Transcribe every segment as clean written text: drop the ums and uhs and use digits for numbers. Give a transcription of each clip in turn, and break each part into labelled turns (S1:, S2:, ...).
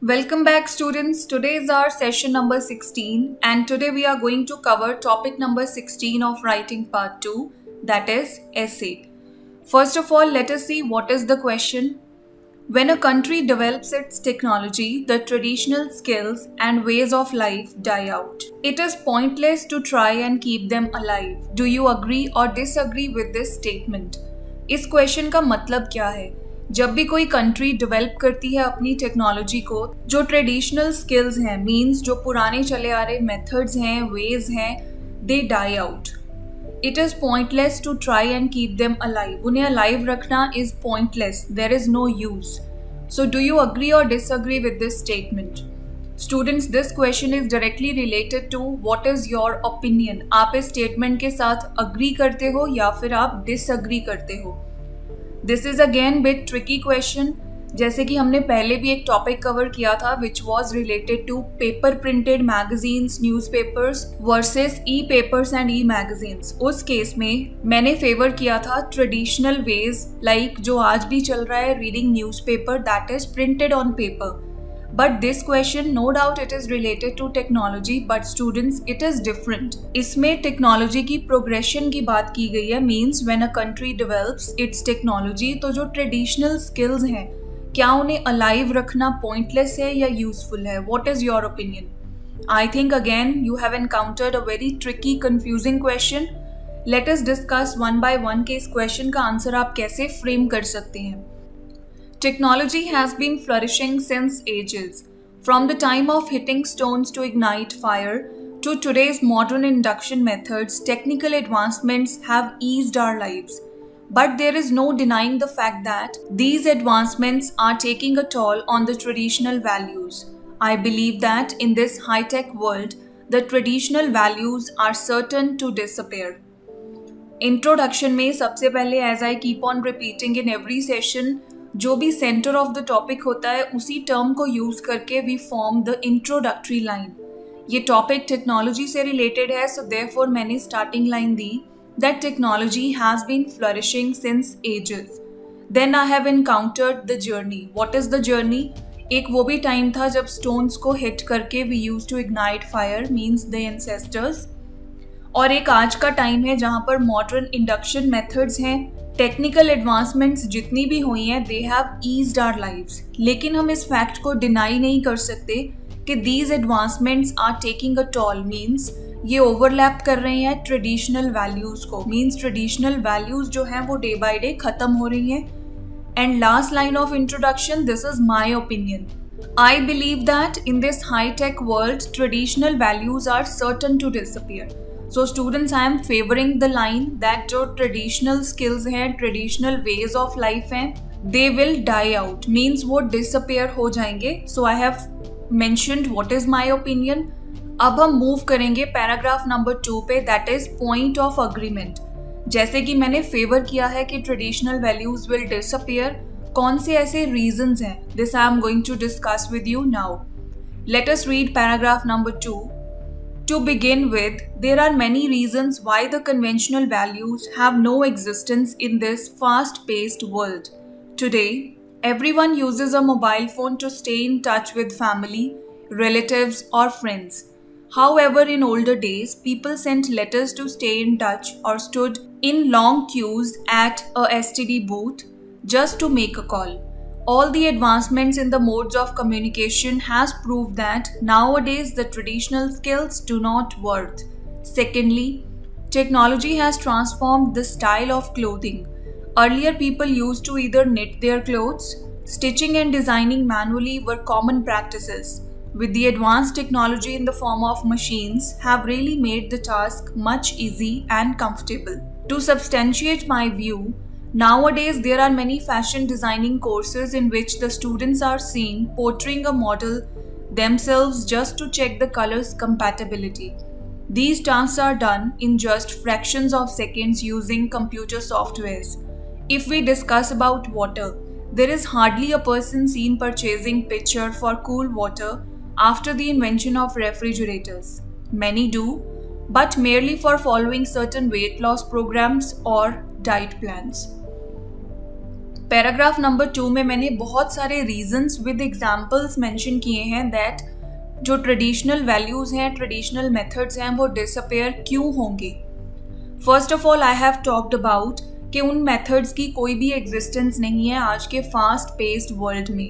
S1: Welcome back students. Today is our session number 16 and today we are going to cover topic number 16 of writing part 2, that is essay. First of all, let us see what is the question. When a country develops its technology, the traditional skills and ways of life die out. It is pointless to try and keep them alive. Do you agree or disagree with this statement? इस question का मतलब क्या है? जब भी कोई country develop करती है अपनी टेक्नोलॉजी को, जो ट्रेडिशनल स्किल्स हैं, मींस जो पुराने चले आ रहे मेथड्स हैं, वेज हैं, they die out. It is pointless to try and keep them alive. उन्हें अलाइव रखना is pointless. There is no use. So do you agree और disagree with this statement? Students, this question is directly related to what is your opinion. आप इस statement के साथ agree करते हो या फिर आप डिसअग्री करते हो? This is again bit tricky question. जैसे कि हमने पहले भी एक टॉपिक कवर किया था which was related to paper printed magazines, newspapers versus e papers and e magazines. उस केस में मैंने फेवर किया था ट्रेडिशनल वेज, लाइक जो आज भी चल रहा है, reading newspaper that is printed on paper. But this question, no doubt it is related to technology, but students, it is different. इसमें टेक्नोलॉजी की प्रोग्रेशन की बात की गई है. Means when a country develops it's technology, तो जो traditional skills हैं, क्या उन्हें अलाइव रखना पॉइंटलेस है या यूजफुल है? What is your opinion? I think again you have encountered a very tricky confusing question. Let us discuss one by one के इस क्वेश्चन का आंसर आप कैसे फ्रेम कर सकते हैं. Technology has been flourishing since ages. From the time of hitting stones to ignite fire to today's modern induction methods, technical advancements have eased our lives. But there is no denying the fact that these advancements are taking a toll on the traditional values. I believe that in this high-tech world, the traditional values are certain to disappear. Introduction में सबसे पहले, as I keep on repeating in every session, जो भी centre of the topic होता है उसी term को use करके we form the introductory line. ये टॉपिक टेक्नोलॉजी से रिलेटेड है, सो देयरफॉर मैंने स्टार्टिंग लाइन दी that technology has been flourishing since ages. Then I have encountered the journey. What is the journey? एक वो भी टाइम था जब स्टोन्स को हिट करके we use to ignite fire, means the ancestors. और एक आज का टाइम है जहाँ पर मॉडर्न इंडक्शन मेथड्स हैं. टेक्निकल एडवांसमेंट्स जितनी भी हुई हैं, they have eased our lives. लेकिन हम इस फैक्ट को डिनाई नहीं कर सकते कि these advancements are taking a toll. Means ये ओवरलैप कर रहे हैं ट्रेडिशनल वैल्यूज को. मीन्स ट्रेडिशनल वैल्यूज जो हैं वो डे बाय डे खत्म हो रही हैं. And last line of introduction, this is my opinion. I believe that in this high tech world traditional values are certain to disappear. So students, I am favoring the line that जो traditional skills हैं, traditional ways of life हैं, they will die out. Means वो disappear हो जाएंगे. So I have mentioned what is my opinion. अब हम move करेंगे paragraph number 2 पे, that is point of agreement. जैसे कि मैंने favor किया है कि traditional values will disappear. कौन से ऐसे reasons हैं? This I am going to discuss with you now. Let us read paragraph number 2. To begin with, there are many reasons why the conventional values have no existence in this fast-paced world. Today, everyone uses a mobile phone to stay in touch with family, relatives, or friends. However, in older days, people sent letters to stay in touch or stood in long queues at a STD booth just to make a call. All the advancements in the modes of communication has proved that nowadays the traditional skills do not work. Secondly, technology has transformed the style of clothing. Earlier people used to either knit their clothes, stitching and designing manually were common practices. With the advanced technology in the form of machines have really made the task much easy and comfortable. To substantiate my view, nowadays, there are many fashion designing courses in which the students are seen portraying a model themselves just to check the color's compatibility. These tasks are done in just fractions of seconds using computer softwares. If we discuss about water, there is hardly a person seen purchasing pitcher for cool water after the invention of refrigerators. Many do, but merely for following certain weight loss programs or diet plans. Paragraph number 2 में मैंने बहुत सारे reasons with examples mention किए हैं that जो traditional values हैं, traditional methods हैं, वो डिसअपेयर क्यों होंगे। First of all I have talked about कि उन मेथड्स की कोई भी एग्जिस्टेंस नहीं है आज के फास्ट पेस्ड वर्ल्ड में।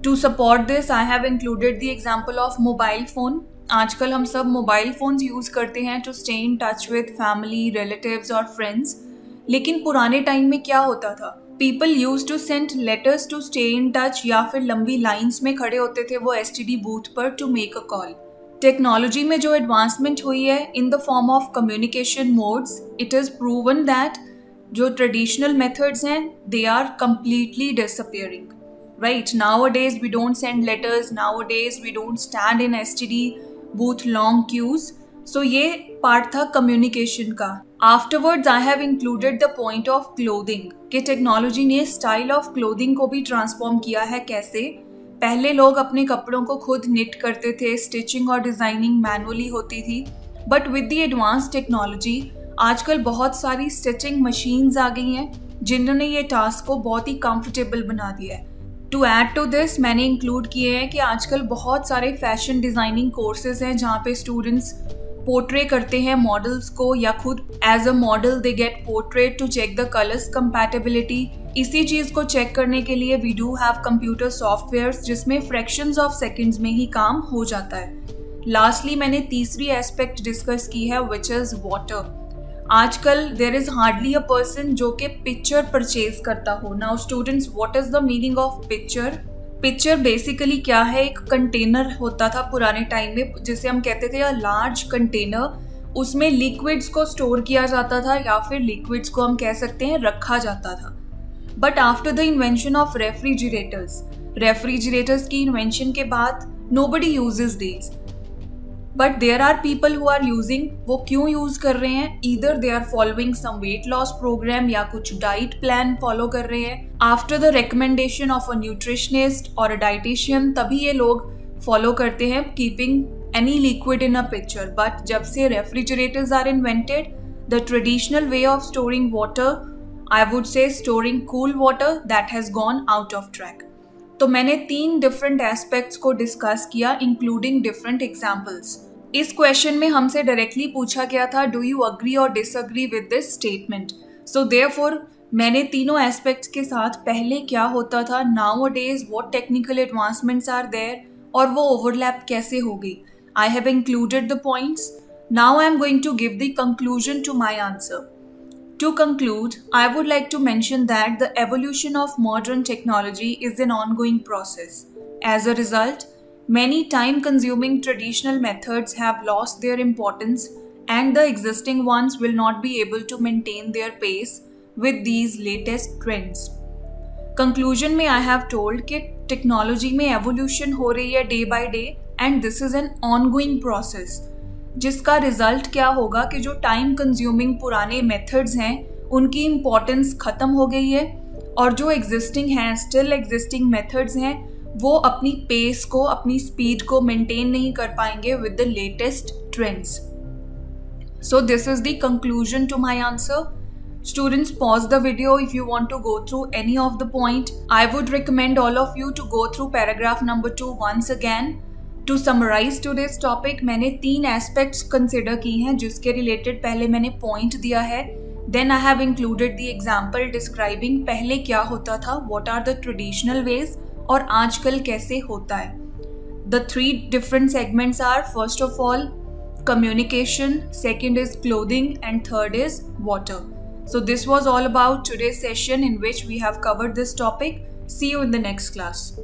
S1: To support this I have included the example of mobile phone. आजकल हम सब मोबाइल फ़ोन्स यूज़ करते हैं to stay in touch with family, relatives और फ्रेंड्स। लेकिन पुराने टाइम में क्या होता था, people use to send letters to stay in touch, या फिर लंबी लाइन्स में खड़े होते थे वो एसटीडी बूथ पर to make a call. Technology में जो एडवांसमेंट हुई है in the form of communication modes, it is proven that जो ट्रेडिशनल मेथड्स हैं they are completely disappearing. Right, nowadays we don't send letters, nowadays we don't stand in STD booth long queues. So ये part था communication का। Afterwards I have included the point of clothing कि technology ने style of clothing को भी transform किया है। कैसे? पहले लोग अपने कपड़ों को खुद निट करते थे, स्टिचिंग और डिज़ाइनिंग मैनुअली होती थी, but with the advance technology आजकल बहुत सारी स्टिचिंग मशीन्स आ गई हैं जिन्होंने ये टास्क को बहुत ही कंफर्टेबल बना दिया है। टू ऐड टू दिस मैंने इंक्लूड किए हैं कि आजकल बहुत सारे फैशन डिज़ाइनिंग कोर्सेज हैं जहाँ पे स्टूडेंट्स पोर्ट्रे करते हैं मॉडल्स को, या खुद as a model they get portrait to check the colours compatibility. इसी चीज़ को चेक करने के लिए we do have computer softwares जिसमें फ्रैक्शंस ऑफ सेकंड्स में ही काम हो जाता है। लास्टली मैंने तीसरी एस्पेक्ट डिस्कस की है विच इज़ वाटर। आजकल there is hardly a person जो कि पिक्चर परचेज करता हो। Now students, what is the meaning of picture? Picture basically क्या है, एक कंटेनर होता था पुराने टाइम में जिसे हम कहते थे अ लार्ज कंटेनर। उसमें लिक्विड्स को स्टोर किया जाता था या फिर लिक्विड्स को हम कह सकते हैं रखा जाता था। But after the invention of refrigerators की इन्वेंशन के बाद nobody uses these, but there are people who are using. वो क्यों यूज कर रहे हैं? Either they are following some weight loss program या कुछ डाइट प्लान फॉलो कर रहे हैं after the recommendation of a nutritionist और अ डाइटिशियन, तभी ये लोग फॉलो करते हैं keeping any liquid in a picture. But जब से refrigerators are invented, the traditional way of storing water, I would say storing cool water, that has gone out of track. तो मैंने 3 different aspects को discuss किया including different examples. इस question में हमसे directly पूछा गया था डू यू अग्री और disagree with this statement. So therefore मैंने तीनों एस्पेक्ट्स के साथ पहले क्या होता था, nowadays what technical advancements are there, और वो ओवरलैप कैसे हो गई, I have included the points. Now I am going to give the conclusion to my answer. To conclude, I would like to mention that the evolution of modern technology is an ongoing process. As a result, many time-consuming traditional methods have lost their importance, and the existing ones will not be able to maintain their pace with these latest trends. Conclusion में I have told कि technology में evolution हो रही है day by day, and this is an ongoing process. जिसका result क्या होगा कि जो टाइम कंज्यूमिंग पुराने मेथड्स हैं उनकी इम्पोर्टेंस ख़त्म हो गई है, और जो एग्जिस्टिंग हैं, स्टिल एग्जिस्टिंग मेथड्स हैं, वो अपनी पेस को, अपनी स्पीड को मेंटेन नहीं कर पाएंगे with the latest trends. So this is the conclusion to my answer. Students, pause the video if you want to go through any of the point. I would recommend all of you to go through paragraph number 2 once again. To summarize today's topic, मैंने 3 aspects consider की हैं जिसके related पहले मैंने point दिया है, then I have included the example describing पहले क्या होता था, what are the traditional ways, और आजकल कैसे होता है। The 3 different segments are, first of all, communication, second is clothing, and third is water. So this was all about today's session in which we have covered this topic. See you in the next class.